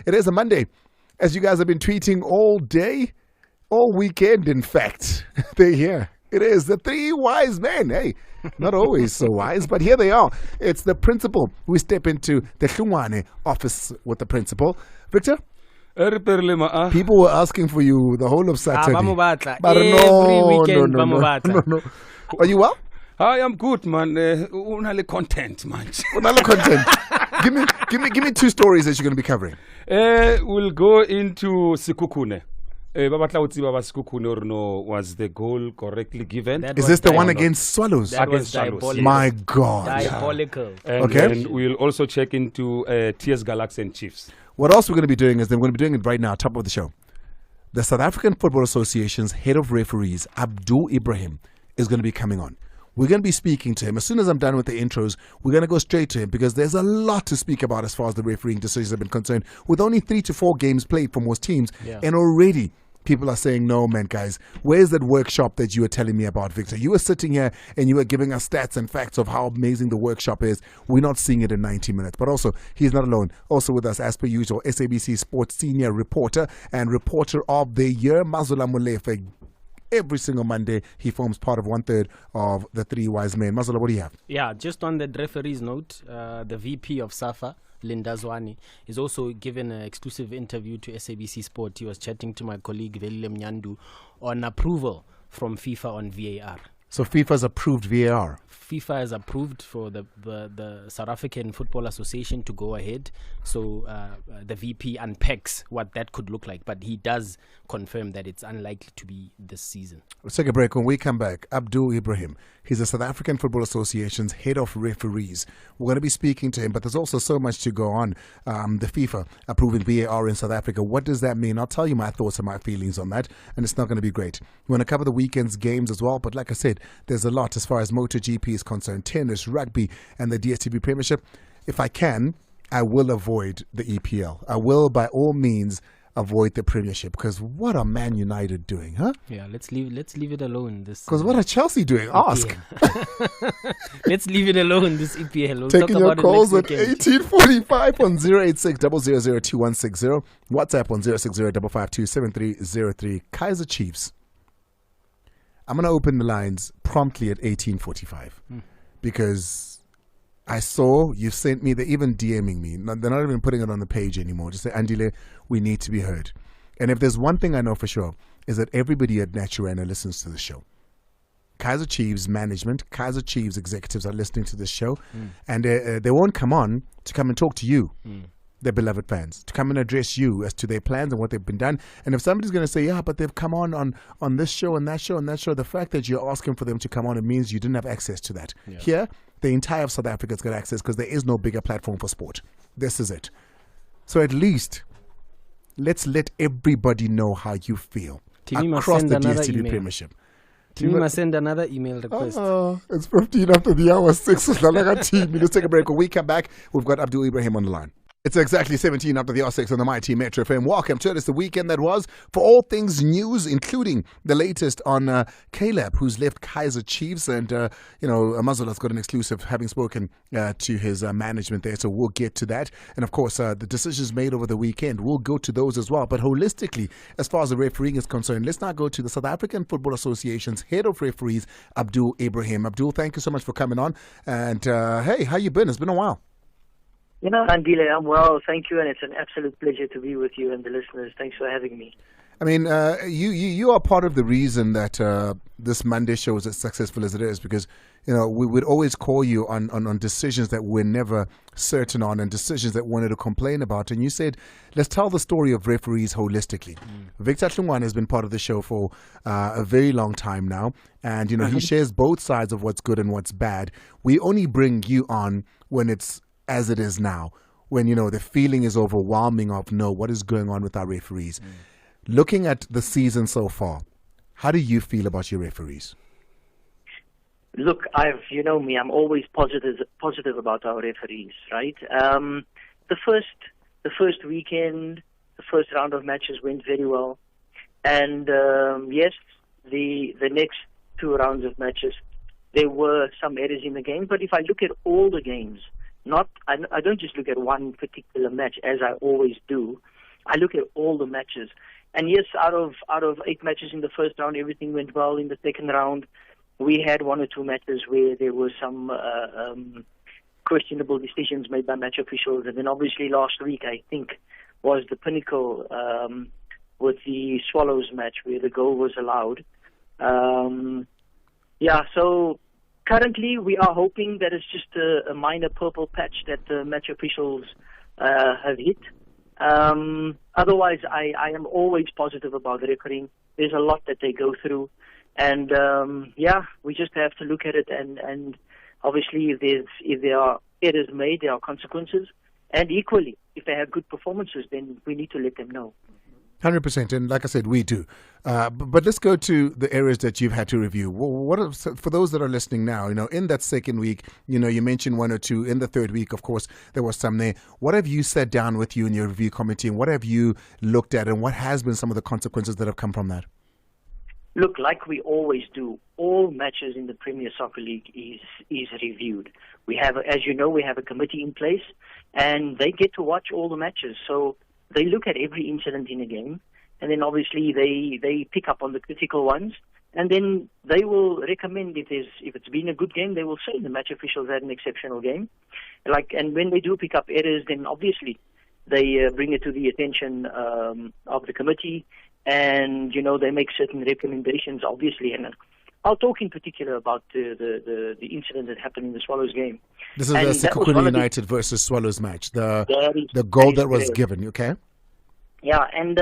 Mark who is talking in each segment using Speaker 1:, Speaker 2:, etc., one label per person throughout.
Speaker 1: It is a Monday, as you guys have been tweeting all day, all weekend, in fact. They're here. It is the three wise men. Hey, not always so wise, but here they are. It's the principal. We step into the Hlungwane office with the principal. Victor? People were asking for you the whole of Saturday.
Speaker 2: But every weekend,
Speaker 1: no. Are you well?
Speaker 3: I am good, man. Unale content, man.
Speaker 1: Unale content. Give me two stories that you're going to be covering.
Speaker 3: We'll go into Sikukune. Was the goal correctly given?
Speaker 1: Is this the one against Swallows?
Speaker 2: That was diabolical.
Speaker 1: My God.
Speaker 2: Diabolical.
Speaker 3: And
Speaker 1: okay.
Speaker 3: We'll also check into TS Galaxy and Chiefs.
Speaker 1: What else we're going to be doing is we're going to be doing it right now, top of the show. The South African Football Association's head of referees, Abdul Ibrahim, is going to be coming on. We're going to be speaking to him. As soon as I'm done with the intros, we're going to go straight to him because there's a lot to speak about as far as the refereeing decisions have been concerned. With only 3 to 4 games played for most teams, and already people are saying, no, man, guys, where's that workshop that you were telling me about, Victor? You were sitting here and you were giving us stats and facts of how amazing the workshop is. We're not seeing it in 90 minutes. But also, he's not alone. Also with us, as per usual, SABC Sports senior reporter and reporter of the year, Mazula Molefe. Every single Monday, he forms part of 1/3 of the three wise men. Mazula, what do you have?
Speaker 2: Yeah, just on the referee's note, the VP of SAFA, Linda Zwani, is also given an exclusive interview to SABC Sport. He was chatting to my colleague Bimenyimana on approval from FIFA on VAR.
Speaker 1: So FIFA's approved VAR?
Speaker 2: FIFA has approved for the South African Football Association to go ahead. So the VP unpacks what that could look like. But he does confirm that it's unlikely to be this season.
Speaker 1: Let's take a break. When we come back, Abdul Ibrahim, he's the South African Football Association's head of referees. We're going to be speaking to him, but there's also so much to go on. The FIFA approving VAR in South Africa. What does that mean? I'll tell you my thoughts and my feelings on that, and it's not going to be great. We're going to cover the weekend's games as well, but like I said, there's a lot as far as MotoGP is concerned, tennis, rugby, and the DStv Premiership. If I can, I will avoid the EPL. I will, by all means, avoid the Premiership, because what are Man United doing, huh?
Speaker 2: Yeah, let's leave it alone.
Speaker 1: Because what are Chelsea doing? Ask.
Speaker 2: Let's leave it alone. This EPL. We'll
Speaker 1: taking
Speaker 2: talk
Speaker 1: your
Speaker 2: about
Speaker 1: calls
Speaker 2: it
Speaker 1: at 1845 on 086 000 2160, WhatsApp on 060 552 7303. Kaiser Chiefs. I'm going to open the lines promptly at 1845 because I saw you sent me, they're even DMing me. They're not even putting it on the page anymore. Just say, Andile, we need to be heard. And if there's one thing I know for sure, is that everybody at Naturena listens to the show. Kaiser Chiefs management, Kaiser Chiefs executives are listening to this show, and they won't come on to come and talk to you, their beloved fans, to come and address you as to their plans and what they've been done. And if somebody's going to say, yeah, but they've come on this show and that show and that show, the fact that you're asking for them to come on, it means you didn't have access to that. Yeah. Here, the entire of South Africa's got access because there is no bigger platform for sport. This is it. So at least, let's let everybody know how you feel across the DStv Premiership.
Speaker 2: You must send another email request.
Speaker 1: It's 15 after the hour 6. Let's take a break. When we come back, we've got Abdul Ibrahim on the line. It's exactly 17 after the hour 6 on the Mighty Metro FM. Welcome to it. It's the weekend that was for all things news, including the latest on Caleb, who's left Kaiser Chiefs. And, Mazula's got an exclusive, having spoken to his management there. So we'll get to that. And, of course, the decisions made over the weekend, we'll go to those as well. But holistically, as far as the refereeing is concerned, let's now go to the South African Football Association's head of referees, Abdul Ibrahim. Abdul, thank you so much for coming on. And, hey, how you been? It's been a while.
Speaker 4: Andile, I'm well, thank you, and it's an absolute pleasure to be with you and the listeners. Thanks for having me.
Speaker 1: I mean, you are part of the reason that this Monday show is as successful as it is, because we would always call you on decisions that we're never certain on and decisions that we wanted to complain about. And you said, let's tell the story of referees holistically. Victor Hlungwane has been part of the show for a very long time now, and he shares both sides of what's good and what's bad. We only bring you on when it's as it is now, when the feeling is overwhelming of what is going on with our referees. Looking at the season so far, how do you feel about your referees?
Speaker 4: Look, you know me, I'm always positive about our referees, right? The first weekend, the first round of matches went very well, and yes, the next 2 rounds of matches, there were some errors in the game. But if I look at all the games, I don't just look at one particular match as I always do. look at all the matches. And yes, out of 8 matches in the first round, everything went well. In the second round, we had 1 or 2 matches where there were some questionable decisions made by match officials. And then obviously last week, I think, was the pinnacle with the Swallows match where the goal was allowed. So currently we are hoping that it's just a minor purple patch that the match officials have hit. Otherwise, I am always positive about the refereeing. There's a lot that they go through. And, we just have to look at it. And obviously, if there are errors made, there are consequences. And equally, if they have good performances, then we need to let them know.
Speaker 1: 100%, and like I said, we do. But let's go to the areas that you've had to review. For those that are listening now, in that second week, you mentioned 1 or 2. In the third week, of course, there was some there. What have you sat down with you in your review committee, and what have you looked at, and what has been some of the consequences that have come from that?
Speaker 4: Look, like we always do, all matches in the Premier Soccer League is reviewed. We have, as you know, we have a committee in place, and they get to watch all the matches. So they look at every incident in a game, and then obviously they pick up on the critical ones, and then they will recommend if it's been a good game, they will say the match officials had an exceptional game. And when they do pick up errors, then obviously they bring it to the attention of the committee, and they make certain recommendations, obviously. And I'll talk in particular about the incident that happened in the Swallows game.
Speaker 1: This is the Sekhukhune United versus Swallows match, the goal that was given, okay?
Speaker 4: Yeah, and,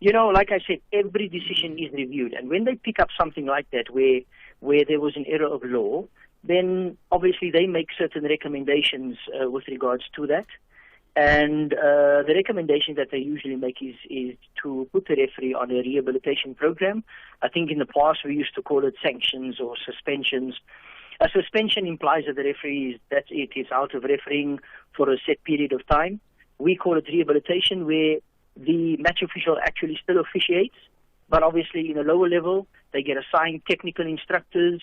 Speaker 4: like I said, every decision is reviewed. And when they pick up something like that where there was an error of law, then obviously they make certain recommendations with regards to that. And the recommendation that they usually make is to put the referee on a rehabilitation program. I think in the past we used to call it sanctions or suspensions. A suspension implies that the referee is out of refereeing for a set period of time. We call it rehabilitation, where the match official actually still officiates, but obviously in a lower level they get assigned technical instructors.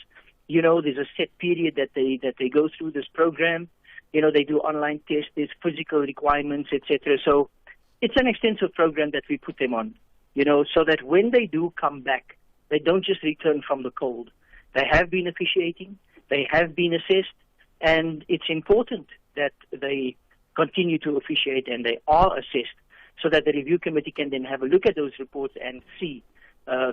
Speaker 4: There's a set period that they go through this program. They do online tests, there's physical requirements, etc. So it's an extensive program that we put them on, so that when they do come back, they don't just return from the cold. They have been officiating, they have been assessed, and it's important that they continue to officiate and they are assessed, so that the review committee can then have a look at those reports and see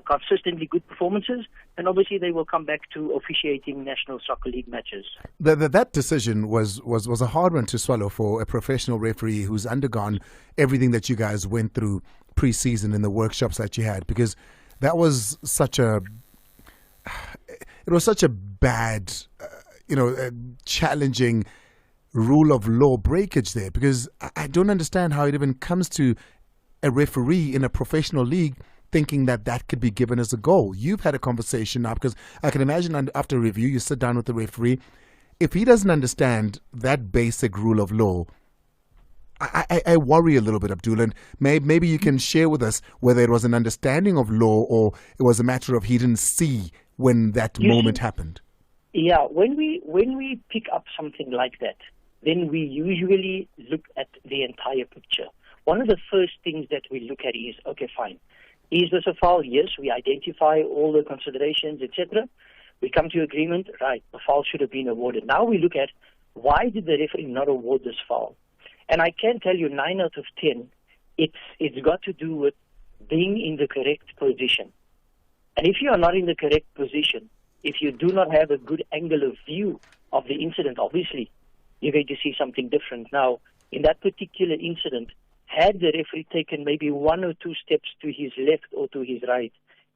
Speaker 4: consistently good performances, and obviously they will come back to officiating National Soccer League matches.
Speaker 1: That decision was a hard one to swallow for a professional referee who's undergone everything that you guys went through pre-season in the workshops that you had, because that was such a bad, challenging rule of law breakage there, because I don't understand how it even comes to a referee in a professional league thinking that could be given as a goal. You've had a conversation now, because I can imagine after a review, you sit down with the referee. If he doesn't understand that basic rule of law, I worry a little bit, Abdul, and maybe you can share with us whether it was an understanding of law or it was a matter of he didn't see when that moment happened.
Speaker 4: Yeah, when we pick up something like that, then we usually look at the entire picture. One of the first things that we look at is, okay, fine. Is this a foul? Yes, we identify all the considerations, etc. We come to agreement, right, the foul should have been awarded. Now we look at, why did the referee not award this foul? And I can tell you 9 out of 10, it's got to do with being in the correct position. And if you are not in the correct position, if you do not have a good angle of view of the incident, obviously you're going to see something different. Now, in that particular incident, had the referee taken maybe 1 or 2 steps to his left or to his right,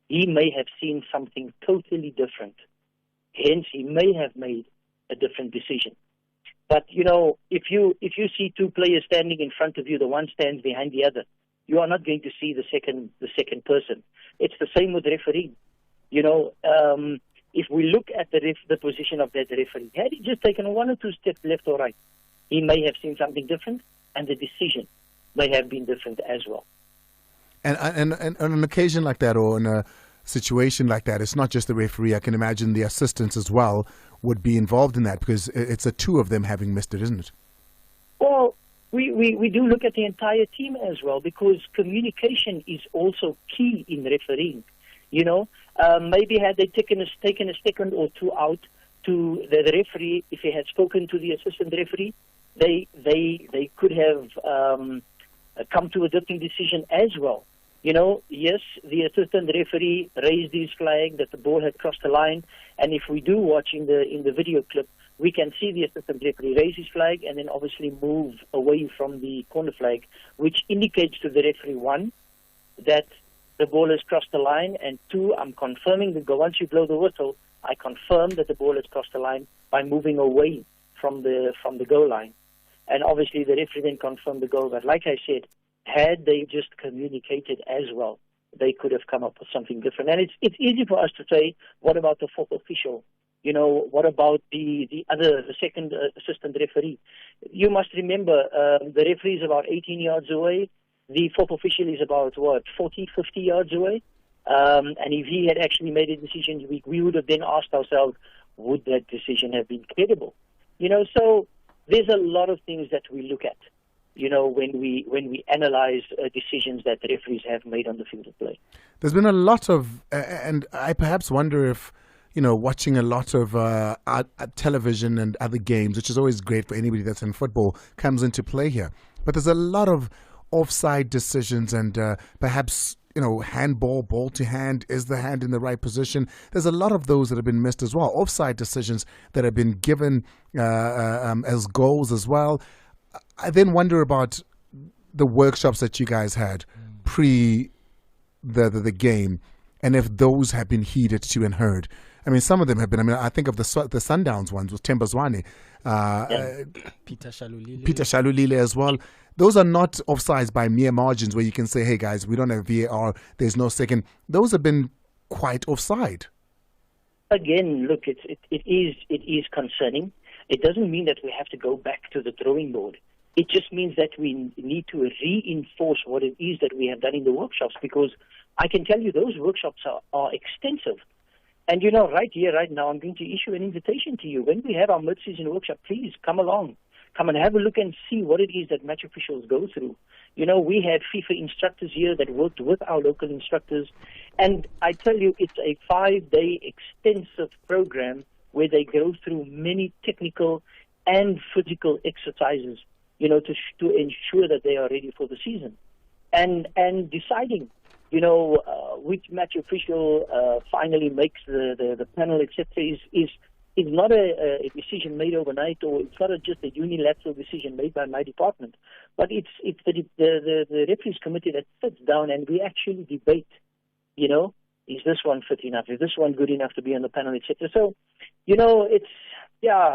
Speaker 4: he may have seen something totally different. Hence, he may have made a different decision. But, if you see 2 players standing in front of you, the one stands behind the other, you are not going to see the second person. It's the same with refereeing. If we look at the position of that referee, had he just taken 1 or 2 steps left or right, he may have seen something different, and the decision may have been different as well.
Speaker 1: And on an occasion like that, or in a situation like that, it's not just the referee. I can imagine the assistants as well would be involved in that, because it's the 2 of them having missed it, isn't it?
Speaker 4: Well, we we do look at the entire team as well, because communication is also key in refereeing. You know, maybe had they taken a second or two out to the referee, if he had spoken to the assistant referee, they could have come to a different decision as well. You know, yes, the assistant referee raised his flag that the ball had crossed the line, and if we do watch in the video clip, we can see the assistant referee raise his flag and then obviously move away from the corner flag, which indicates to the referee, one, that the ball has crossed the line, and two, I'm confirming that once you blow the whistle, I confirm that the ball has crossed the line by moving away from the goal line. And obviously the referee then confirmed the goal. But like I said, had they just communicated as well, they could have come up with something different. And it's easy for us to say, what about the fourth official? You know, what about the second assistant referee? You must remember, the referee is about 18 yards away. The fourth official is about, 40, 50 yards away? And if he had actually made a decision, we would have then asked ourselves, would that decision have been credible? You know, so there's a lot of things that we look at, you know, when we analyze decisions that referees have made on the field of play.
Speaker 1: There's been a lot of, and I perhaps wonder if, you know, watching a lot of television and other games, which is always great for anybody that's in football, comes into play here. But there's a lot of offside decisions and perhaps, you know, handball, ball to hand, is the hand in the right position? There's a lot of those that have been missed as well. Offside decisions that have been given as goals as well. I then wonder about the workshops that you guys had pre the game, and if those have been heeded to and heard. I mean, some of them have been. I mean, I think of the Sundowns ones with Tembazwane,
Speaker 2: Peter
Speaker 1: Shalulile as well. Those are not offsides by mere margins where you can say, hey guys, we don't have VAR, there's no second. Those have been quite offside.
Speaker 4: Again, look, it is concerning. It doesn't mean that we have to go back to the drawing board. It just means that we need to reinforce what it is that we have done in the workshops, because I can tell you those workshops are extensive. And, you know, right here, right now, I'm going to issue an invitation to you. When we have our mid-season workshop, please come along. Come and have a look and see what it is that match officials go through. You know, we had FIFA instructors here that worked with our local instructors. And I tell you, it's a 5-day extensive program where they go through many technical and physical exercises, you know, to ensure that they are ready for the season. And deciding, you know, which match official finally makes the panel, etc., is not a decision made overnight, or it's not just a unilateral decision made by my department, but it's the referees committee that sits down and we actually debate, you know, is this one fit enough? Is this one good enough to be on the panel, etc.? So, you know,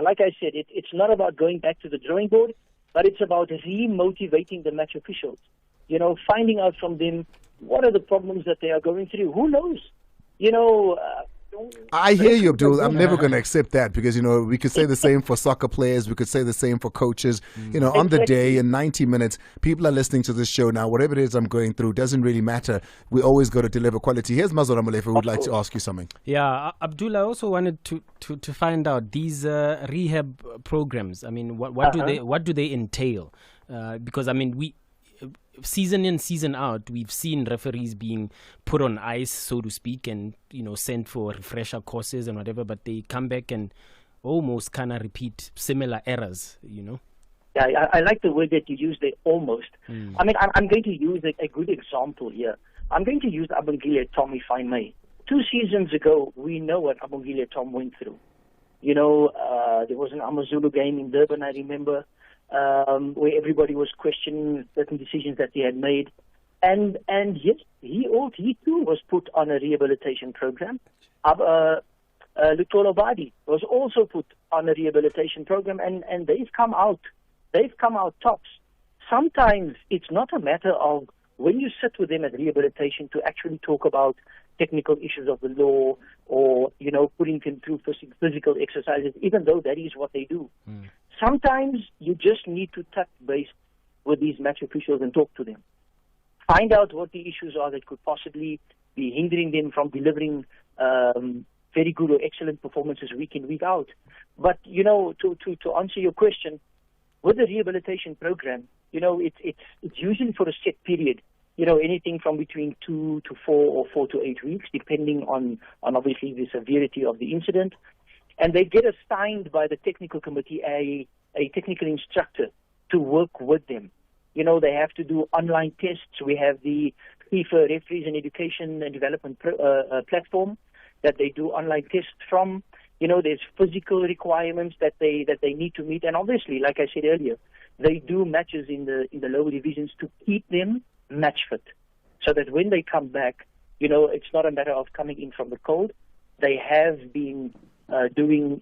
Speaker 4: like I said, it's not about going back to the drawing board, but it's about re-motivating the match officials, you know, finding out from them what are the problems that they are going through. Who knows? You know,
Speaker 1: I hear you, Abdul. I'm never going to accept that, because, you know, we could say the same for soccer players. We could say the same for coaches. You know, on the day, in 90 minutes, people are listening to this show now. Whatever it is I'm going through, doesn't really matter. We always got to deliver quality. Here's Mazur Amolefe, who would like to ask you something.
Speaker 2: Yeah, Abdul, I also wanted to find out these rehab programs. I mean, what do they entail? Because, I mean, season in, season out, we've seen referees being put on ice, so to speak, and, you know, sent for refresher courses and whatever, but they come back and almost kind of repeat similar errors, you know?
Speaker 4: Yeah, I like the word that you use there, almost. I mean, I'm going to use a good example here. I'm going to use Abongile Tom, if I may. 2 seasons ago, we know what Abongile Tom went through. You know, there was an Amazulu game in Durban, I remember, where everybody was questioning certain decisions that he had made. And yes, he too was put on a rehabilitation program. Lutolo Badi was also put on a rehabilitation program, and they've come out tops. Sometimes it's not a matter of when you sit with them at rehabilitation to actually talk about technical issues of the law, or, you know, putting them through physical exercises, even though that is what they do. Sometimes you just need to touch base with these match officials and talk to them. Find out what the issues are that could possibly be hindering them from delivering very good or excellent performances week in, week out. But, you know, to answer your question, with the rehabilitation program, it's usually for a set period. Anything from between 2 to 4 or 4 to 8 weeks, depending on obviously the severity of the incident. And they get assigned by the technical committee a technical instructor to work with them. They have to do online tests. We have the FIFA Referees and Education and Development platform that they do online tests from. There's physical requirements that they need to meet. And obviously, like I said earlier, they do matches in the lower divisions to keep them match fit, so that when they come back, it's not a matter of coming in from the cold. They have been doing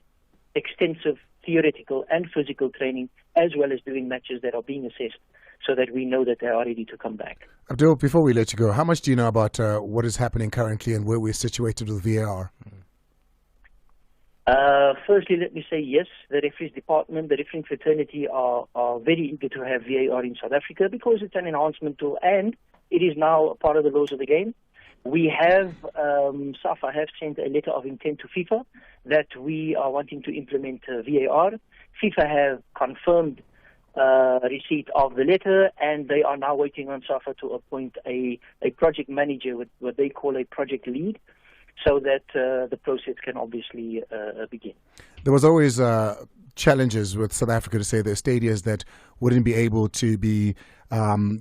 Speaker 4: extensive theoretical and physical training, as well as doing matches that are being assessed, so that we know that they are ready to come back.
Speaker 1: Abdul, before we let you go, how much do you know about what is happening currently and where we're situated with VAR?
Speaker 4: Firstly, let me say yes, the referees department, the refereeing fraternity are very eager to have VAR in South Africa because it's an enhancement tool and it is now a part of the laws of the game. We have, SAFA have sent a letter of intent to FIFA that we are wanting to implement VAR. FIFA have confirmed receipt of the letter, and they are now waiting on SAFA to appoint a project manager with what they call a project lead, so that the process can obviously begin. There
Speaker 1: was always challenges with South Africa to say there are stadiums that wouldn't be able to be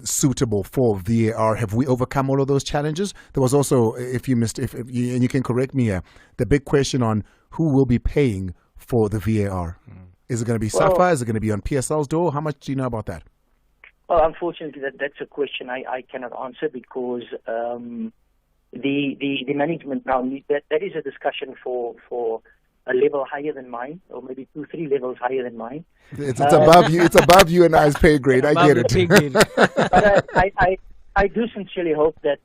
Speaker 1: suitable for VAR. Have we overcome all of those challenges? There was also, if you and you can correct me here, the big question on who will be paying for the VAR. Is it going to be SAFA? Is it going to be on PSL's door? How much do you know about that?
Speaker 4: Well, unfortunately, that's a question I cannot answer because the management now that is a discussion for a level higher than mine, or maybe 2-3 levels higher than mine.
Speaker 1: It's above you. It's above you and I's pay grade. I get it.
Speaker 4: But I do sincerely hope that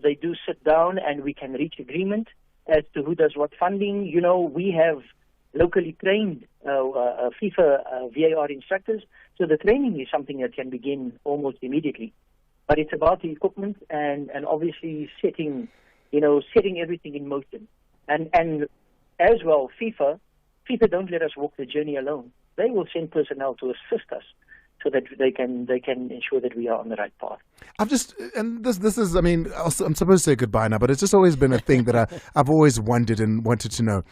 Speaker 4: they do sit down and we can reach agreement as to who does what funding. We have locally trained FIFA VAR instructors, so the training is something that can begin almost immediately. But it's about the equipment and obviously setting everything in motion. And as well, FIFA don't let us walk the journey alone. They will send personnel to assist us so that they can ensure that we are on the right path.
Speaker 1: This is, I'm supposed to say goodbye now, but it's just always been a thing that I've always wondered and wanted to know.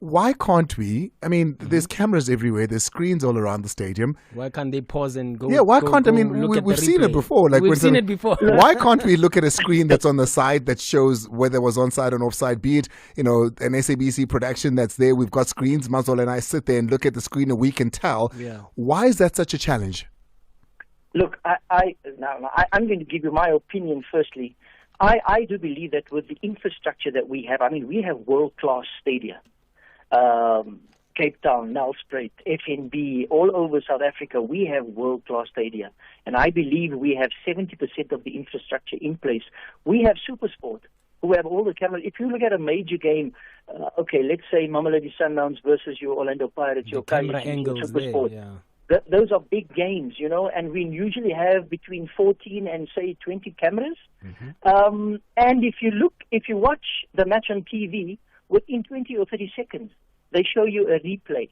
Speaker 1: Why can't we? There's cameras everywhere. There's screens all around the stadium.
Speaker 2: Why can't they pause and go?
Speaker 1: Yeah, why can't? We've seen it before.
Speaker 2: We've seen it before.
Speaker 1: Why can't we look at a screen that's on the side that shows whether it was onside or offside? Be it, an SABC production that's there. We've got screens. Mazol and I sit there and look at the screen and we can tell.
Speaker 2: Yeah.
Speaker 1: Why is that such a challenge?
Speaker 4: Look, I'm going to give you my opinion firstly. I do believe that with the infrastructure that we have, we have world-class stadia. Cape Town, Nelspruit, FNB, all over South Africa, we have world-class stadia. And I believe we have 70% of the infrastructure in place. We have SuperSport, who have all the cameras. If you look at a major game, let's say Mamelodi Sundowns versus your Orlando Pirates, your
Speaker 2: camera angles
Speaker 4: SuperSport.
Speaker 2: There, yeah.
Speaker 4: Those are big games, and we usually have between 14 and, say, 20 cameras.
Speaker 2: Mm-hmm.
Speaker 4: And if you watch the match on TV, within 20 or 30 seconds, they show you a replay,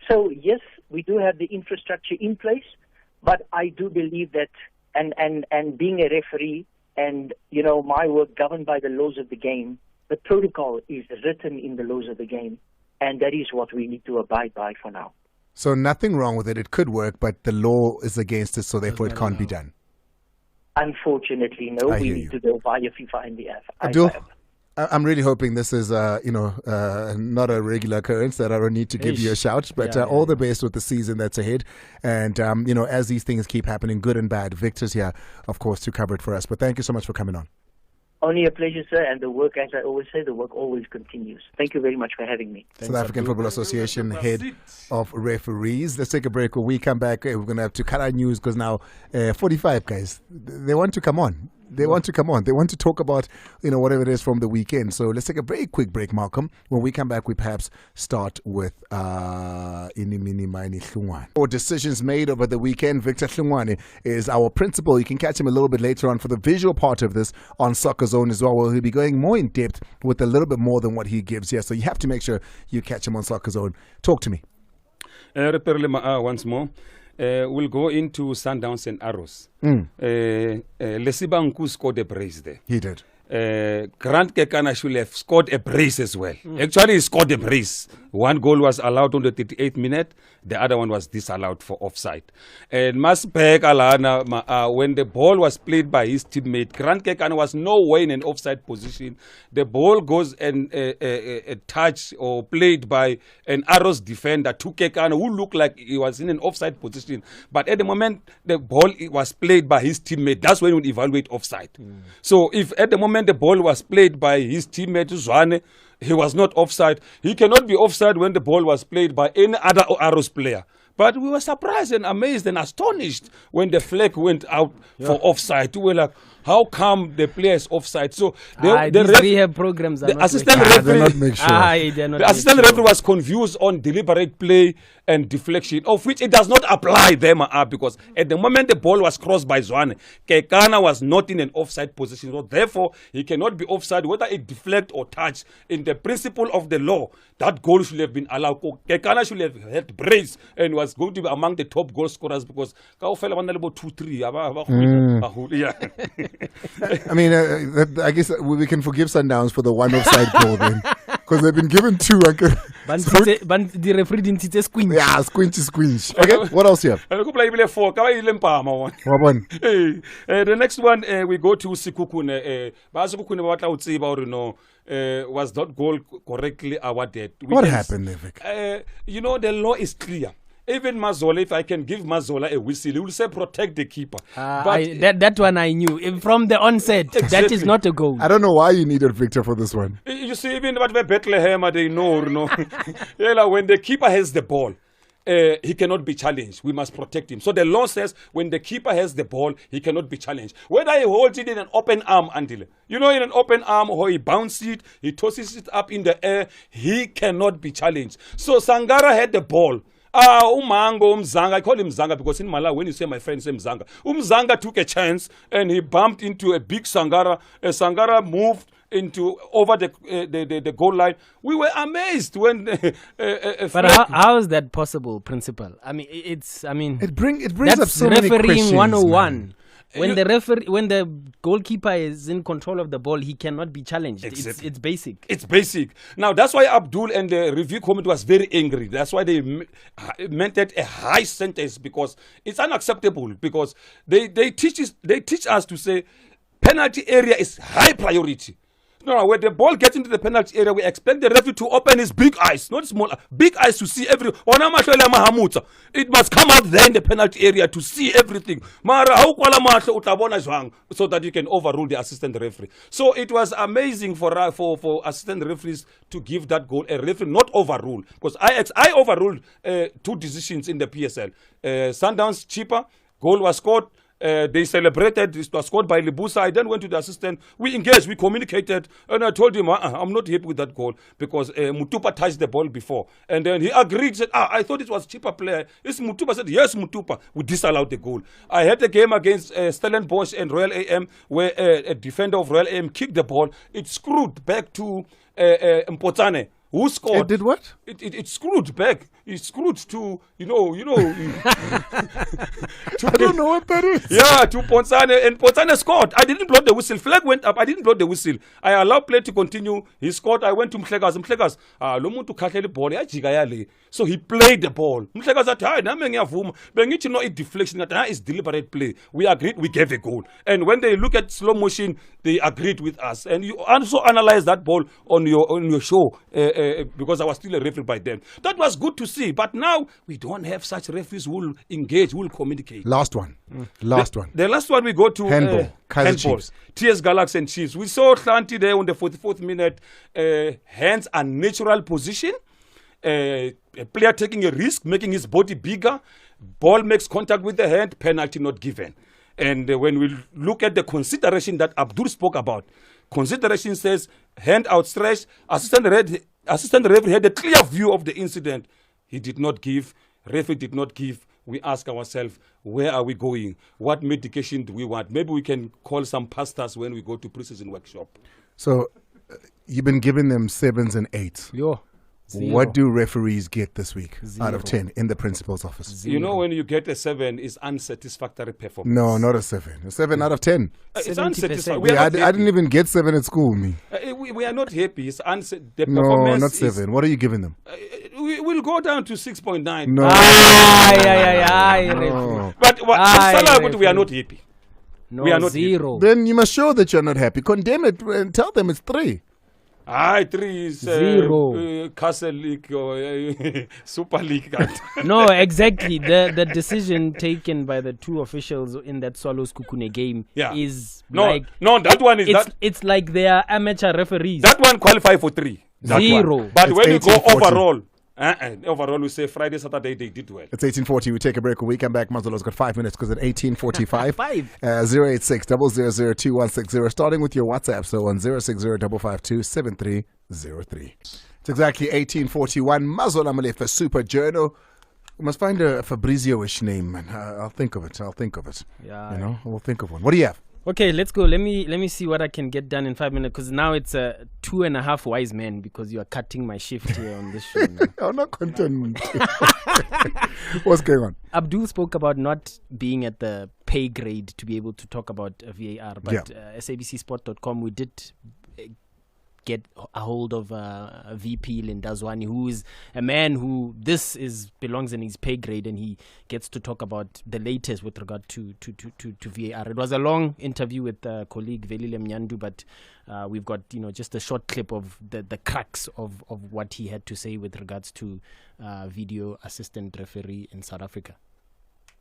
Speaker 4: So, yes, we do have the infrastructure in place, but I do believe that, and being a referee and, my work governed by the laws of the game, the protocol is written in the laws of the game, and that is what we need to abide by for now.
Speaker 1: So nothing wrong with it. It could work, but the law is against it, so therefore it can't be done.
Speaker 4: Unfortunately, no. We need to go via FIFA and the FA.
Speaker 1: Abdul, I'm really hoping this is, not a regular occurrence, that I don't need to give you a shout, but all the best with the season that's ahead. And, as these things keep happening, good and bad, Victor's here, of course, to cover it for us. But thank you so much for coming on.
Speaker 4: Only a pleasure, sir. And the work, as I always say, the work always continues. Thank you very much for having me.
Speaker 1: South African Football Association head of referees. Let's take a break. When we come back, we're going to have to cut our news because now 45 guys, they want to come on. They want to talk about, whatever it is from the weekend. So let's take a very quick break, Malcolm. When we come back, we perhaps start with Bimenyimana. Or decisions made over the weekend. Victor Hlungwane is our principal. You can catch him a little bit later on for the visual part of this on Soccer Zone as well, where he'll be going more in depth with a little bit more than what he gives here. So you have to make sure you catch him on Soccer Zone. Talk to me.
Speaker 3: Once more. We'll go into Sundowns and Arrows. Lesibanku scored a brace there.
Speaker 1: He did.
Speaker 3: Grant Kekana should have scored a brace as well. Actually, he scored a brace. One goal was allowed on the 38th minute. The other one was disallowed for offside. And Masbek Alana, when the ball was played by his teammate, Grant Kekana was nowhere in an offside position. The ball goes and a touch or played by an Arrows defender to Kekana, who looked like he was in an offside position. But at the moment the ball was played by his teammate, that's when we evaluate offside. So if at the moment the ball was played by his teammate Zwane, he was not offside. He cannot be offside when the ball was played by any other Arrows player. But we were surprised and amazed and astonished when the flag went out for offside. We were like, how come the player is offside? So
Speaker 2: the rehab programs are
Speaker 3: the
Speaker 2: not
Speaker 3: assistant referee was confused on deliberate play and deflection, of which it does not apply there, because at the moment the ball was crossed by Zwane, Kekana was not in an offside position. So therefore, he cannot be offside, whether it deflect or touch. In the principle of the law, that goal should have been allowed. Kekana should have had brace and was going to be among the top goal scorers because Kaufela won about 2-3. Yeah.
Speaker 1: I mean, I guess we can forgive Sundowns for the one offside goal then, because they've been given two.
Speaker 2: But the referee didn't see squinch.
Speaker 1: Yeah, squinch. Okay, what else here?
Speaker 3: The next one, we go to Sikukune. Was that goal correctly awarded?
Speaker 1: What happened there, Vic?
Speaker 3: The law is clear. Even Mazola, if I can give Mazola a whistle, he will say protect the keeper.
Speaker 2: But that one I knew from the onset. Exactly. That is not a goal.
Speaker 1: I don't know why you needed Victor for this one.
Speaker 3: You see, even what Bethlehem, they know. When the keeper has the ball, he cannot be challenged. We must protect him. So the law says when the keeper has the ball, he cannot be challenged. Whether he holds it in an open arm, Andile, in an open arm, or he bounces it, he tosses it up in the air, he cannot be challenged. So Sangara had the ball. Umzanga, I call him Zanga because in Malawi, when you say my friend, say Mzanga. Zanga took a chance and he bumped into a big Sangara. Sangara moved over the goal line. We were amazed when.
Speaker 2: But how is that possible, Principal? I mean, it brings
Speaker 1: up so many questions.
Speaker 2: Refereeing 101. Man. When the goalkeeper is in control of the ball, he cannot be challenged. Exactly. It's basic.
Speaker 3: It's basic. Now that's why Abdul and the review committee was very angry. That's why they meant that a high sentence, because it's unacceptable. Because they teach us to say penalty area is high priority. No, when the ball gets into the penalty area, we expect the referee to open his big eyes, not small, big eyes to see everything. It must come out there in the penalty area to see everything. So that you can overrule the assistant referee. So it was amazing for assistant referees to give that goal a referee, not overrule. Because I overruled 2 decisions in the PSL. Sundowns cheaper, goal was scored. They celebrated. It was scored by Libusa. I then went to the assistant. We engaged. We communicated. And I told him, I'm not happy with that goal because Mutupa touched the ball before. And then he agreed. Said, I thought it was cheaper player. It's Mutupa. Said, yes, Mutupa. We disallowed the goal. I had a game against Stellenbosch and Royal AM where a defender of Royal AM kicked the ball. It screwed back to Mpotsane. Who scored?
Speaker 1: It did what?
Speaker 3: It screwed back. It screwed to, I
Speaker 1: don't know what that is.
Speaker 3: Yeah, to Potsane. And Potsane scored. I didn't blow the whistle. Flag went up. I didn't blow the whistle. I allowed play to continue. He scored. I went to Mhlegas. So he played the ball. Mhlegas said, it's deflection. It's deliberate play. We agreed. We gave a goal. And when they look at slow motion, they agreed with us. And you also analyze that ball on your show because I was still a referee by then. That was good to see. But now we don't have such referees who will engage, who will communicate.
Speaker 1: Last one. The
Speaker 3: last one we go to
Speaker 1: handball. Chiefs.
Speaker 3: TS Galaxy and Chiefs. We saw Hlanti there on the 44th minute. Hands a natural position. A player taking a risk, making his body bigger. Ball makes contact with the hand. Penalty not given. And when we look at the consideration that Abdul spoke about, consideration says hand outstretched. Assistant referee had a clear view of the incident. He did not give. Referee did not give. We ask ourselves, where are we going? What medication do we want? Maybe we can call some pastors when we go to pre-season workshop.
Speaker 1: So you've been giving them 7s and 8s.
Speaker 2: Yo.
Speaker 1: What do referees get this week
Speaker 2: 0
Speaker 1: out of 10 in the principal's office?
Speaker 2: 0.
Speaker 3: You know, when you get a 7, it's unsatisfactory performance.
Speaker 1: No, not a 7. A 7 out of 10.
Speaker 3: It's
Speaker 2: 70%.
Speaker 3: unsatisfactory.
Speaker 1: Yeah, I didn't even get 7 at school, me.
Speaker 3: We are not happy. It's the
Speaker 1: No,
Speaker 3: performance
Speaker 1: not
Speaker 3: is-
Speaker 1: 7. What are you giving them?
Speaker 3: we will go down to 6.9.
Speaker 1: No.
Speaker 2: Aye.
Speaker 3: But
Speaker 2: Aye,
Speaker 3: we are not happy.
Speaker 2: No,
Speaker 3: We are not
Speaker 2: 0.
Speaker 1: Then you must show that you're not happy. Condemn it and tell them it's 3.
Speaker 3: 3 is
Speaker 2: 0.
Speaker 3: Castle League or Super League.
Speaker 2: No, exactly. The decision taken by the 2 officials in that Swallows Kukune game is
Speaker 3: that one is
Speaker 2: it's like they are amateur referees.
Speaker 3: that one qualify for 3. That
Speaker 2: 0.
Speaker 3: one. But
Speaker 1: It's
Speaker 3: when you go
Speaker 1: 18-40.
Speaker 3: overall, we say Friday, Saturday they did well.
Speaker 1: It's 18:40. We take a break. When we come back, Mazolo's got 5 minutes because at 18:45,
Speaker 2: 5.
Speaker 1: 086 0002160. Starting with your WhatsApp, so on 060-552-7303. It's exactly 18:41. Mazola Malefa Super Journal. We must find a Fabrizio-ish name, man. I'll think of it.
Speaker 2: Yeah.
Speaker 1: You know, we'll think of one. What do you have?
Speaker 2: Okay, let's go. Let me see what I can get done in 5 minutes because now it's 2.5 wise men because you are cutting my shift here on this show. Man.
Speaker 1: I'm not content. What's going on?
Speaker 2: Abdul spoke about not being at the pay grade to be able to talk about VAR, but SABCsport.com, we did get a hold of VP Lindazwani, who is a man who belongs in his pay grade, and he gets to talk about the latest with regard to VAR. It was a long interview with colleague Bimenyimana, but we've got just a short clip of the crux of what he had to say with regards to video assistant referee in South Africa.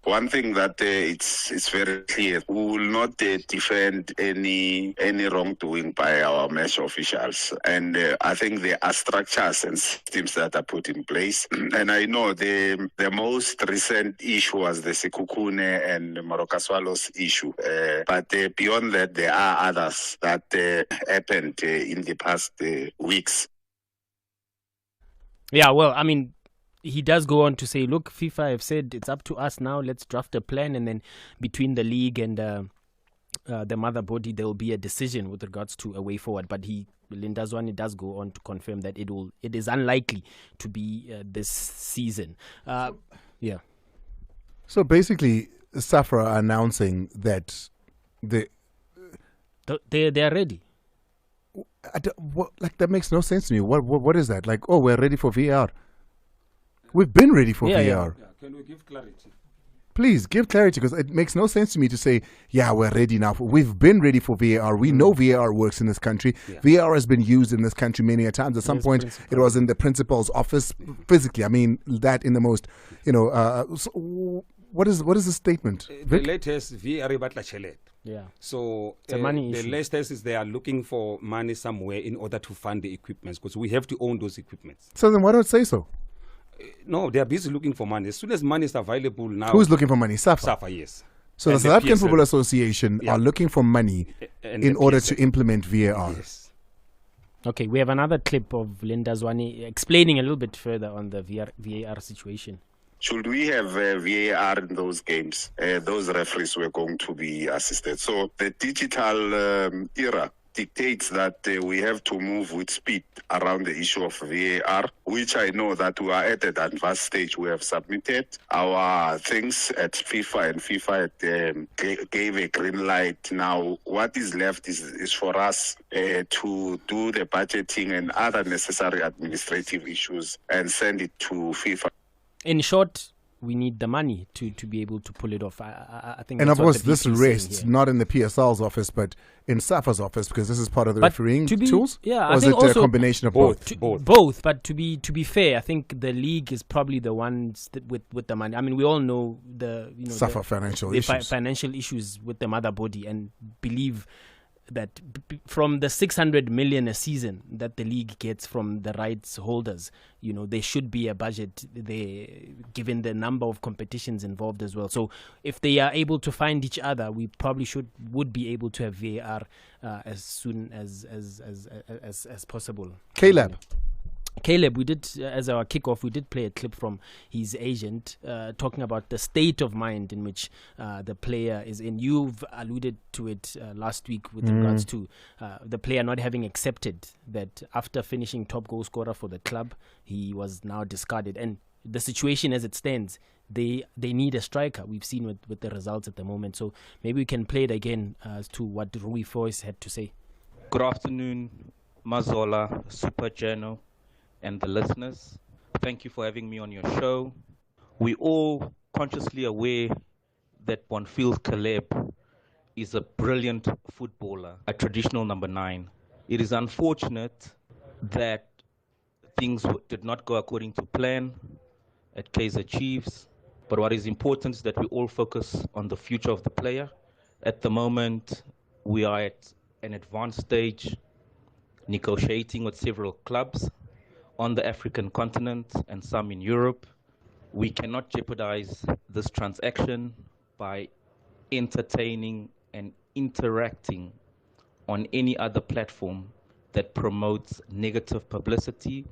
Speaker 5: One thing that it's very clear, we will not defend any wrongdoing by our match officials, and I think there are structures and systems that are put in place. And I know the most recent issue was the Sekhukhune and Moroka Swallows issue, but beyond that, there are others that happened in the past weeks.
Speaker 2: Yeah, well, I mean, he does go on to say, look, FIFA have said it's up to us now. Let's draft a plan, and then between the league and the mother body, there will be a decision with regards to a way forward. But Lindazwani does go on to confirm that it is unlikely to be this season. Yeah.
Speaker 1: So basically, SAFA are announcing that
Speaker 2: they are ready.
Speaker 1: That makes no sense to me. What is that? Like, we're ready for VAR. We've been ready for VAR.
Speaker 3: Yeah. Can we give clarity?
Speaker 1: Please give clarity, because it makes no sense to me to say, we're ready now. We've been ready for VAR. We know VAR works in this country. Yeah. VAR has been used in this country many a times. At some point, it was in the principal's office physically. I mean, that in the most, what is the statement?
Speaker 3: The latest VAR batla chelet.
Speaker 2: Yeah.
Speaker 3: So
Speaker 2: it's a money
Speaker 3: the
Speaker 2: issue.
Speaker 3: latest is they are looking for money somewhere in order to fund the equipments, because we have to own those equipments.
Speaker 1: So then why don't say so?
Speaker 3: No, they are busy looking for money. As soon as money is available now.
Speaker 1: Who's looking for money? SAFA.
Speaker 3: SAFA, yes.
Speaker 1: So the South African Football Association are looking for money in order to implement VAR.
Speaker 3: Yes.
Speaker 2: Okay, we have another clip of Lindazwani explaining a little bit further on the VAR situation.
Speaker 5: Should we have VAR in those games? Those referees were going to be assisted. So the digital era dictates that we have to move with speed around the issue of VAR, which I know that we are at an advanced stage. We have submitted our things at FIFA, and FIFA gave a green light. Now, what is left is for us to do the budgeting and other necessary administrative issues and send it to FIFA.
Speaker 2: In short, we need the money to be able to pull it off. I think.
Speaker 1: And
Speaker 2: that's
Speaker 1: of course,
Speaker 2: what the
Speaker 1: this
Speaker 2: VP is
Speaker 1: rests
Speaker 2: saying here.
Speaker 1: not in the PSL's office, but in SAFA's office, because this is part of the refereeing tools.
Speaker 2: Yeah,
Speaker 1: or
Speaker 2: I
Speaker 1: is
Speaker 2: think
Speaker 1: it
Speaker 2: also
Speaker 1: a combination of both?
Speaker 2: Both. But to be fair, I think the league is probably the ones with the money. I mean, we all know the
Speaker 1: SAFA financial issues.
Speaker 2: Financial issues with the mother body, and believe that from the 600 million a season that the league gets from the rights holders, there should be a budget there, given the number of competitions involved as well. So if they are able to find each other, we probably would be able to have VAR as soon as possible.
Speaker 1: Caleb.
Speaker 2: Caleb, we did, as our kickoff, we did play a clip from his agent talking about the state of mind in which the player is in. You've alluded to it last week with regards to the player not having accepted that after finishing top goal scorer for the club, he was now discarded. And the situation as it stands, they need a striker. We've seen with the results at the moment. So maybe we can play it again as to what Rui Foyce had to say.
Speaker 6: Good afternoon, Mazola, Super Journal, and the listeners. Thank you for having me on your show. We all consciously aware that Bonfield Caleb is a brilliant footballer, a traditional number 9. It is unfortunate that things did not go according to plan at Kaizer Chiefs, but what is important is that we all focus on the future of the player. At the moment, we are at an advanced stage, negotiating with several clubs on the African continent and some in Europe. We cannot jeopardize this transaction by entertaining and interacting on any other platform that promotes negative publicity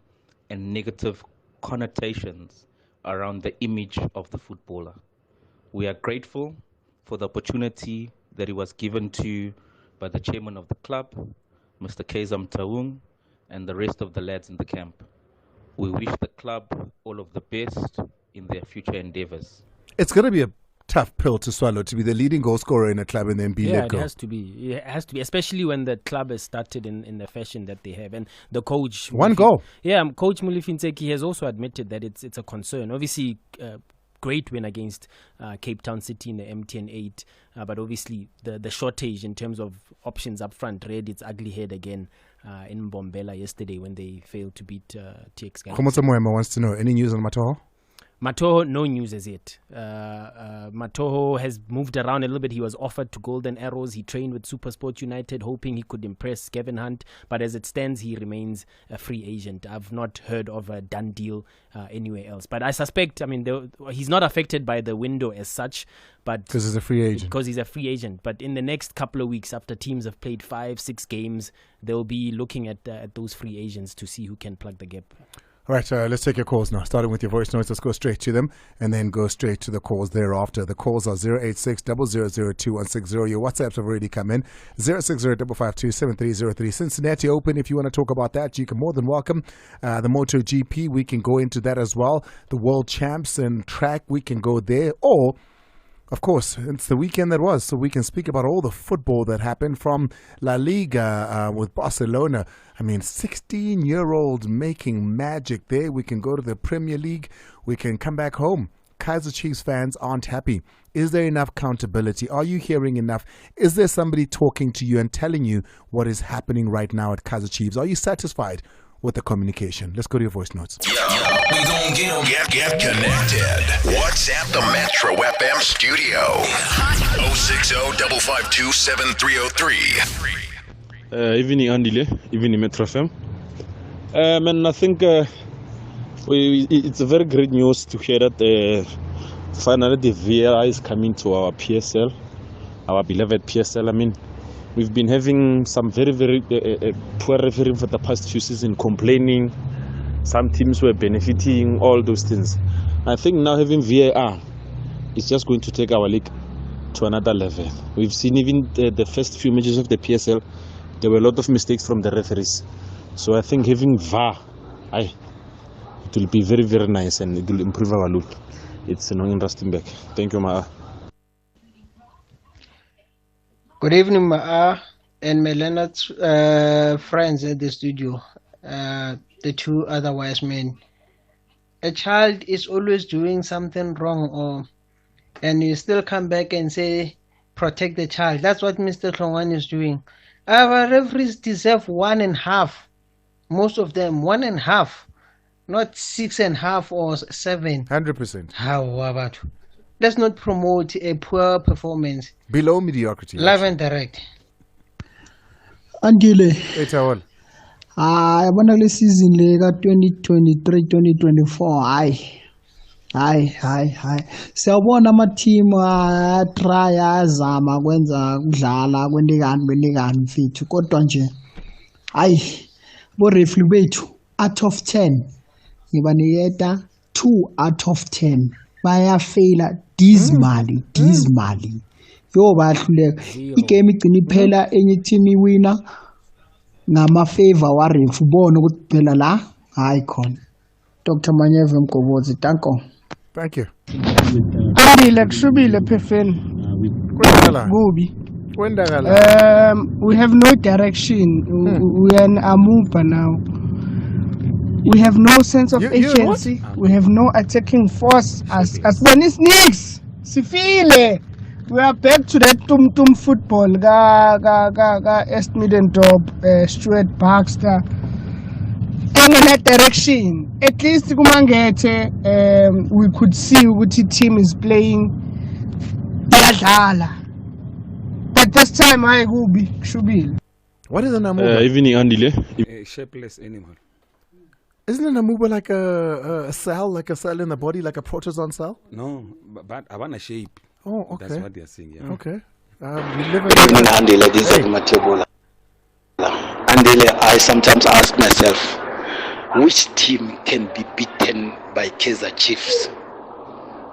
Speaker 6: and negative connotations around the image of the footballer. We are grateful for the opportunity that he was given to by the chairman of the club, Mr. Kaizer Mtaung, and the rest of the lads in the camp. We wish the club all of the best in their future endeavors.
Speaker 1: It's going to be a tough pill to swallow to be the leading goal scorer in a club and then be let go.
Speaker 2: It has to be. It has to be, especially when the club has started in the fashion that they have. And the coach...
Speaker 1: One goal.
Speaker 2: Yeah, Coach Molefi Ntseki has also admitted that it's a concern. Obviously, great win against Cape Town City in the MTN 8. But obviously, the shortage in terms of options up front reared its ugly head again in Mbombela yesterday when they failed to beat TX Galaxy.
Speaker 1: Komotso Moema wants to know, any news on Matoho?
Speaker 2: Matoho, no news as yet. Matoho has moved around a little bit. He was offered to Golden Arrows. He trained with SuperSport United, hoping he could impress Kevin Hunt. But as it stands, he remains a free agent. I've not heard of a done deal anywhere else. But I suspect, he's not affected by the window as such. But
Speaker 1: because he's a free agent.
Speaker 2: Because he's a free agent. But in the next couple of weeks, after teams have played 5-6 games, they'll be looking at those free agents to see who can plug the gap.
Speaker 1: All right, let's take your calls now. Starting with your voice notes, let's go straight to them and then go straight to the calls thereafter. The calls are 086 0002160. Your WhatsApps have already come in. 060 552 7303. Cincinnati Open, if you want to talk about that, you can more than welcome. The MotoGP, we can go into that as well. The World Champs and track, we can go there. Or, of course, it's the weekend that was, so we can speak about all the football that happened from La Liga with Barcelona. 16-year-olds making magic there. We can go to the Premier League. We can come back home. Kaizer Chiefs fans aren't happy. Is there enough accountability? Are you hearing enough? Is there somebody talking to you and telling you what is happening right now at Kaizer Chiefs? Are you satisfied with the communication? Let's go to your voice notes.
Speaker 7: We gon' get connected. WhatsApp the Metro FM studio. 060-552-7303.
Speaker 8: Evening Andile, evening Metro FM. I think it's a very great news to hear that finally the VAR is coming to our PSL, our beloved PSL. We've been having some very, very poor refereeing for the past few seasons, complaining. Some teams were benefiting, all those things. I think now having VAR is just going to take our league to another level. We've seen even the first few matches of the PSL, there were a lot of mistakes from the referees. So I think having VAR, it will be very, very nice and it will improve our look. It's an interesting back. Thank you, Ma'a.
Speaker 9: Good evening, Ma'a and Melena's friends at the studio, the two other wise men. A child is always doing something wrong, and you still come back and say, protect the child. That's what Mr. Tlongwane is doing. Our referees deserve 1.5. Most of them 1.5, not 6.5 or 7.
Speaker 1: 100%.
Speaker 9: How about? Let's not promote a poor performance.
Speaker 1: Below mediocrity.
Speaker 9: Live and direct.
Speaker 10: Andile.
Speaker 1: Etawol.
Speaker 10: Yabona le season le ka 2023-2024 hayi siyabona ama team try azama kwenza kudlala kwentekani mfethu kodwa nje bo referee bethu out of 10 ngibaniketa 2 out of 10 bayafeyila dismally yo bayahluleka igame igcina iphela enye team iwina ngama-favor warefu ubone ukuthi phela la hayi khona. Dr. Manyeve Mgobodzi,
Speaker 1: thank you.
Speaker 11: Andile kushubile phefeni kubi. We have no direction. We are in Amuba now. We have no sense of agency. We have no attacking force. As nix. Sifile. We are back to that tum football. Ga Est Middendorp, Stuart Baxter. In that direction. At least kumangete, we could see what the team is playing. But this time I will be Shubil.
Speaker 1: What is an amoeba?
Speaker 8: Evening Andile.
Speaker 3: A shapeless animal.
Speaker 1: Isn't an amoeba like a cell, like a cell in the body, like a protozoan cell?
Speaker 3: No, but I want a shape.
Speaker 1: Oh, okay.
Speaker 3: That's what they're saying. Yeah.
Speaker 1: Okay. We live in
Speaker 12: Andile, this is Matebola. Andile, I sometimes ask myself, which team can be beaten by Kaizer Chiefs?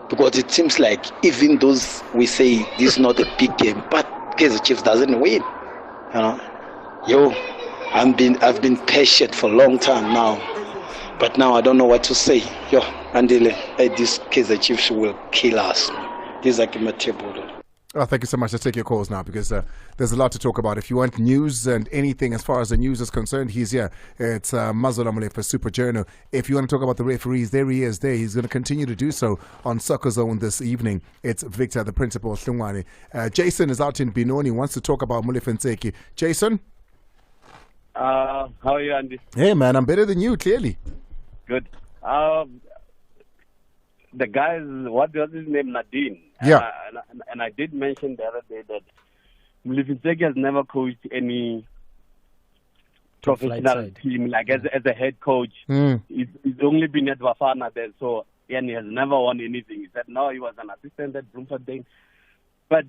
Speaker 12: Because it seems like even those we say this is not a big game, but Kaizer Chiefs doesn't win. I've been patient for a long time now, but now I don't know what to say. Andile, this Kaizer Chiefs will kill us. This is like a Matebola.
Speaker 1: Oh, thank you so much. Let's take your calls now because there's a lot to talk about. If you want news and anything as far as the news is concerned, he's here. It's Mazola Mule for Super Journal. If you want to talk about the referees, there he is there. He's going to continue to do so on Soccer Zone this evening. It's Victor, the principal, Hlungwane. Jason is out in Benoni, wants to talk about Mule Fenseki. Jason?
Speaker 13: How are you, Andy?
Speaker 1: Hey, man, I'm better than you, clearly.
Speaker 13: Good. The guy, what was his name? Nadine.
Speaker 1: Yeah.
Speaker 13: And I did mention the other day that Mlifinseki has never coached any professional team, like as a head coach. He's only been at Bafana there, so and he has never won anything. He said, no, he was an assistant at Bloemfontein. But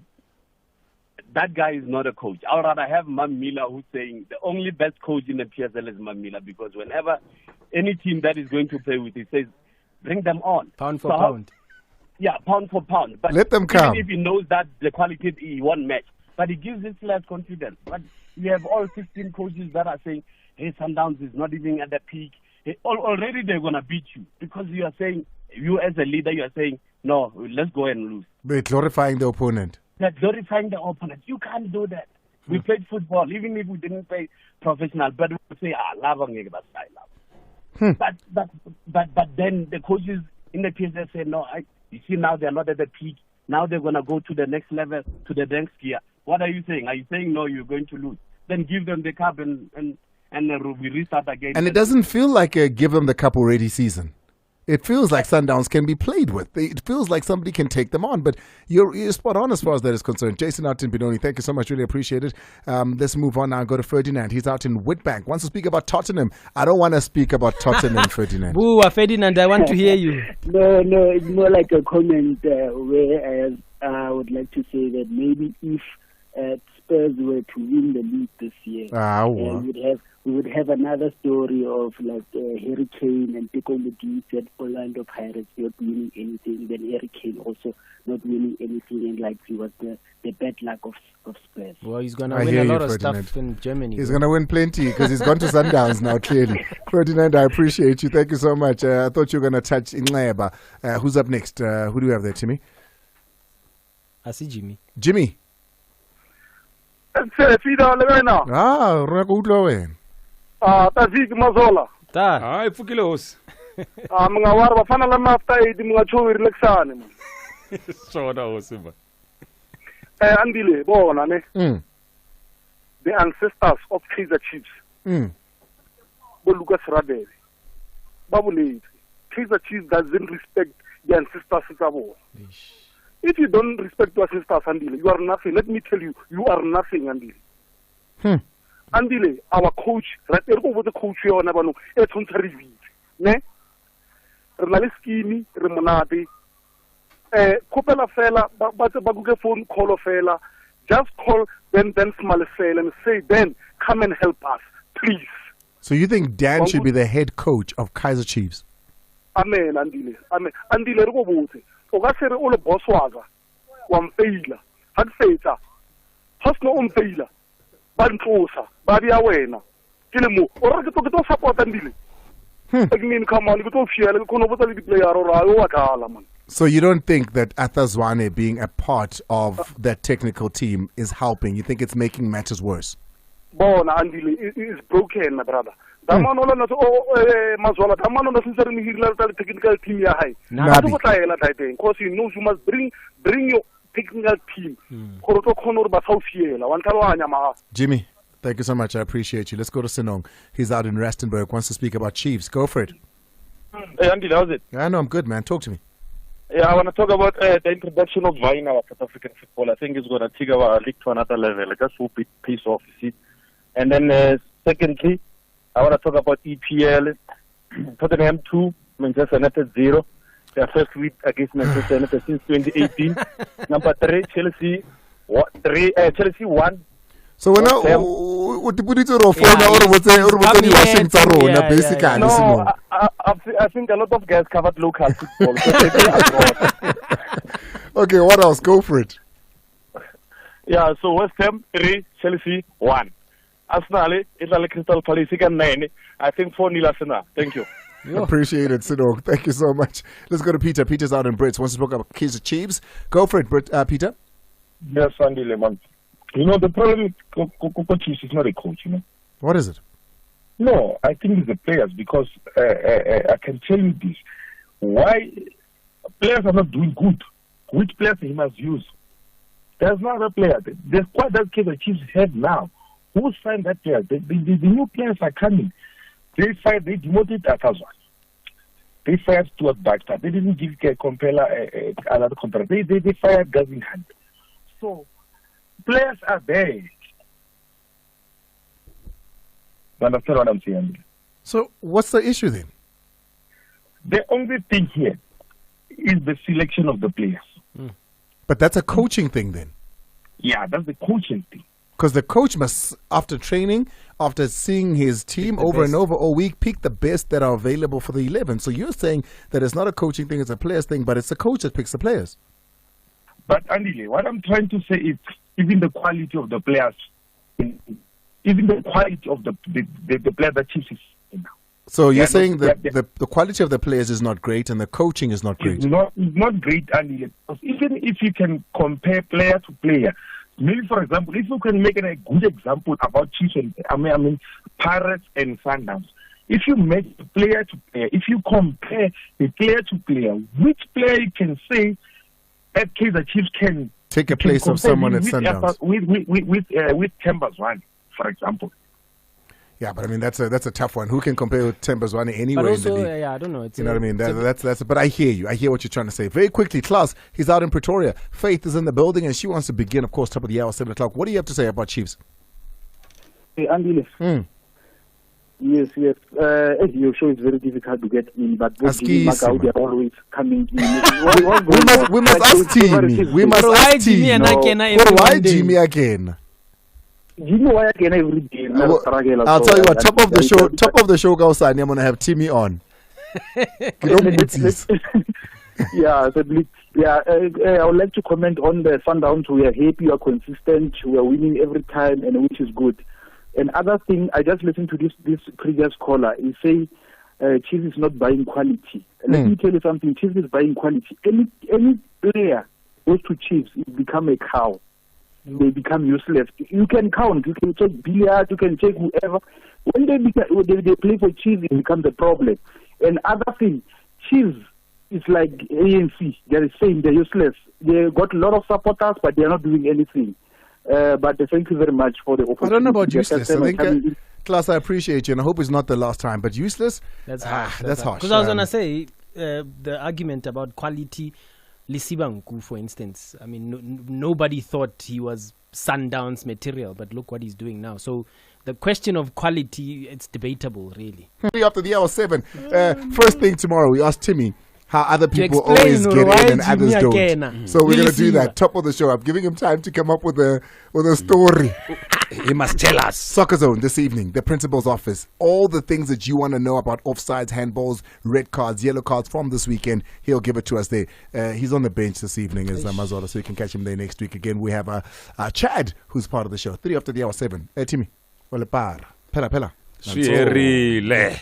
Speaker 13: that guy is not a coach. I would rather have Mam Miller who's saying the only best coach in the PSL is Mam Miller, because whenever any team that is going to play with, he says, bring them on.
Speaker 2: Pound for pound.
Speaker 13: Yeah, pound for pound. But
Speaker 1: let them come.
Speaker 13: Even if he knows that the quality he won't match, but he gives it less confidence. But you have all 16 coaches that are saying, hey, Sundowns is not even at the peak. Hey, already they're going to beat you, because you are saying, you as a leader, you are saying, no, let's go and lose.
Speaker 1: They're glorifying the opponent.
Speaker 13: They're glorifying the opponent. You can't do that. We played football, even if we didn't play professional, but we say, love. But then the coaches in the PSL say, no, you see now they're not at the peak. Now they're going to go to the next level, to the next gear. What are you saying? Are you saying, no, you're going to lose? Then give them the cup and we restart again.
Speaker 1: And it doesn't feel like a give them the cup already season. It feels like Sundowns can be played with. It feels like somebody can take them on. But you're spot on as far as that is concerned. Jason out in Benoni, thank you so much. Really appreciate it. Let's move on now and go to Ferdinand. He's out in Witbank. Wants to speak about Tottenham. I don't want to speak about Tottenham, Ferdinand.
Speaker 2: Boo, Ferdinand, I want to hear you.
Speaker 14: No, it's more like a comment where I would like to say that maybe if Spurs were to win the league this year, we would have another story of like Harry Kane and Pico Mudis at Orlando Pirates not winning anything, then Harry Kane also not winning anything, and like he was the bad luck of Spurs.
Speaker 2: Well, he's going to win a lot of stuff in Germany.
Speaker 1: He's going to win plenty because he's gone to Sundowns now, clearly. Ferdinand, I appreciate you. Thank you so much. I thought you were going to touch Ncube. Who's up next? Who do we have there, Timmy?
Speaker 2: I see Jimmy.
Speaker 1: Jimmy.
Speaker 15: Tazik Mazola.
Speaker 3: Hi, Fukilos.
Speaker 15: Mga war bafana la mafta idi mga chowi relaxane man.
Speaker 3: Shoda Osiba.
Speaker 15: Andile bona ne. The ancestors of Kaizer Chiefs. Bo Lucas Radebe. Babuleti. Kaizer Chiefs doesn't respect the ancestors tsabo. If you don't respect your ancestors, Andile, you are nothing. Let me tell you, you are nothing, Andile. Andile, our coach, right there over the coach here on Abano, it's on Terrivi. Ne? Renaliskini, Remonati, Copela fella, but a Baguga phone call of fella, just call Ben Small fella and say, Ben, come and help us, please.
Speaker 1: So you think Dan should be the head coach of Kaizer Chiefs?
Speaker 15: Amen, Andile. Amen. Andile, re go botse. O ka se re o le boss wa ka. Wa mfaila. Ha ke fetsa. Ha se no o mfaila. Ba ntlosa. Ba dia wena. Ke le mo. O re ke to support Andile. I mean, come on, ke to fiela ke kono botsa le di player o ra o wa kala man.
Speaker 1: So you don't think that Athazwane being a part of that technical team is helping? You think it's making matters worse?
Speaker 15: Bona Andile is broken, my brother. Damano la so Mazwala damano na since re hirila ta technical team ya hai. Na go tla ela taiteng because you know you must bring your technical team. Gore to khona re ba saufiela. Wa ntlhaloganya ma.
Speaker 1: Jimmy, thank you so much. I appreciate you. Let's go to Sinong. He's out in Rustenburg. Wants to speak about Chiefs. Go for it.
Speaker 16: Hey Andile, how's it?
Speaker 1: I know I'm good, man. Talk to me.
Speaker 16: Yeah, I want to talk about the introduction of VAR in our South African football. I think it's going to take our league to another level. Just a big piece of it. And then secondly, I want to talk about EPL. Tottenham 2, Manchester United 0. Their first week against Manchester United since 2018. Number 3, Chelsea 1.
Speaker 1: So when I put it on phone or watching Tarona, basically.
Speaker 16: No, I think a lot of guys covered local football.
Speaker 1: Okay, what else? Go for it.
Speaker 16: Yeah, so West Ham 3, Chelsea 1. Arsenal, Italy Crystal Palace 9. I think 4-0 Arsenal. Thank you.
Speaker 1: Appreciate it, Sidok. Thank you so much. Let's go to Peter. Peter's out in Brits. Wants to talk about Kaizer Chiefs. Go for it, Peter.
Speaker 17: Yes, Andile, man. You know, the problem with Chiefs is not a coach, you know.
Speaker 1: What is it?
Speaker 17: No, I think it's the players because I can tell you this. Why players are not doing good? Which players he must use? There's no other player. The squad that Kaizer Chiefs have now. Who signed that player? The new players are coming. They demoted Atazwan. They fired Stuart Baxter. They didn't give Compella another contract. They fired Gavin Hunt. So players are there. You understand what I'm saying?
Speaker 1: So what's the issue then?
Speaker 17: The only thing here is the selection of the players.
Speaker 1: But that's a coaching thing then.
Speaker 17: Yeah, that's the coaching thing.
Speaker 1: Because the coach must, after training, after seeing his team over and over all week, pick the best that are available for the 11. So you're saying that it's not a coaching thing, it's a players thing, but it's the coach that picks the players.
Speaker 17: But Andile, what I'm trying to say is even the quality of the players, even the quality of the player that Chiefs is in now.
Speaker 1: So you're saying that the quality of the players is not great and the coaching is not great?
Speaker 17: It's not great, Andile. Because even if you can compare player to player, maybe, for example, if you can make a good example about Chiefs and Pirates and Sundowns, if you make player to player, if you compare the player to player, which player you can say at Kaizer Chiefs can
Speaker 1: take a place of someone at Sundowns
Speaker 17: with Chambers one, for example.
Speaker 1: Yeah, but I mean that's a tough one. Who can compare with Tembazwane anywhere
Speaker 2: but also,
Speaker 1: in the league?
Speaker 2: Yeah, I don't know.
Speaker 1: You know what I mean? That's. But I hear you. I hear what you're trying to say. Very quickly, Klaus, he's out in Pretoria. Faith is in the building, and she wants to begin, of course, top of the hour, 7 o'clock. What do you have to say about Chiefs?
Speaker 18: Hey, Andile. Yes. Your show is very difficult to get in, but both Jimmy Macau, they are always coming in.
Speaker 1: We must ask Jimmy. We must ask Jimmy. Why Jimmy again?
Speaker 18: Jimmy, why again every day?
Speaker 1: I'll tell you what. Top of the show, guys. I'm gonna have Timmy on.
Speaker 18: Yeah, I would like to comment on the Sundowns. We are happy, we are consistent, we are winning every time, and which is good. And other thing, I just listened to this previous caller. He say Chiefs is not buying quality. Let me tell you something. Chiefs is buying quality. Any player goes to Chiefs, it become a cow. They become useless. You can count. You can check billiards. You can check whoever. When they play for Chiefs, it becomes a problem. And other thing, Chiefs is like ANC. They're saying they're useless. They got a lot of supporters, but they're not doing anything. But thank you very much for the opportunity.
Speaker 1: I don't know about useless. I think, Klaus, I appreciate you, and I hope it's not the last time. But useless, that's harsh. That's harsh.
Speaker 2: Because I was gonna say the argument about quality. Lisibangu, for instance, I mean, nobody thought he was Sundowns material, but look what he's doing now. So the question of quality, it's debatable, really.
Speaker 1: After the hour 7, first thing tomorrow, we asked Timmy how other people
Speaker 2: explain
Speaker 1: always get in and others don't.
Speaker 2: again.
Speaker 1: So we're going to do that. Top of the show. I'm giving him time to come up with a story.
Speaker 3: He must tell us.
Speaker 1: Soccer Zone this evening, the principal's office. All the things that you want to know about offsides, handballs, red cards, yellow cards from this weekend, he'll give it to us there. He's on the bench this evening as Mazola, so you can catch him there next week. Again, we have Chad, who's part of the show. 3 after the hour 7. Timmy. Pela.
Speaker 3: Sherile.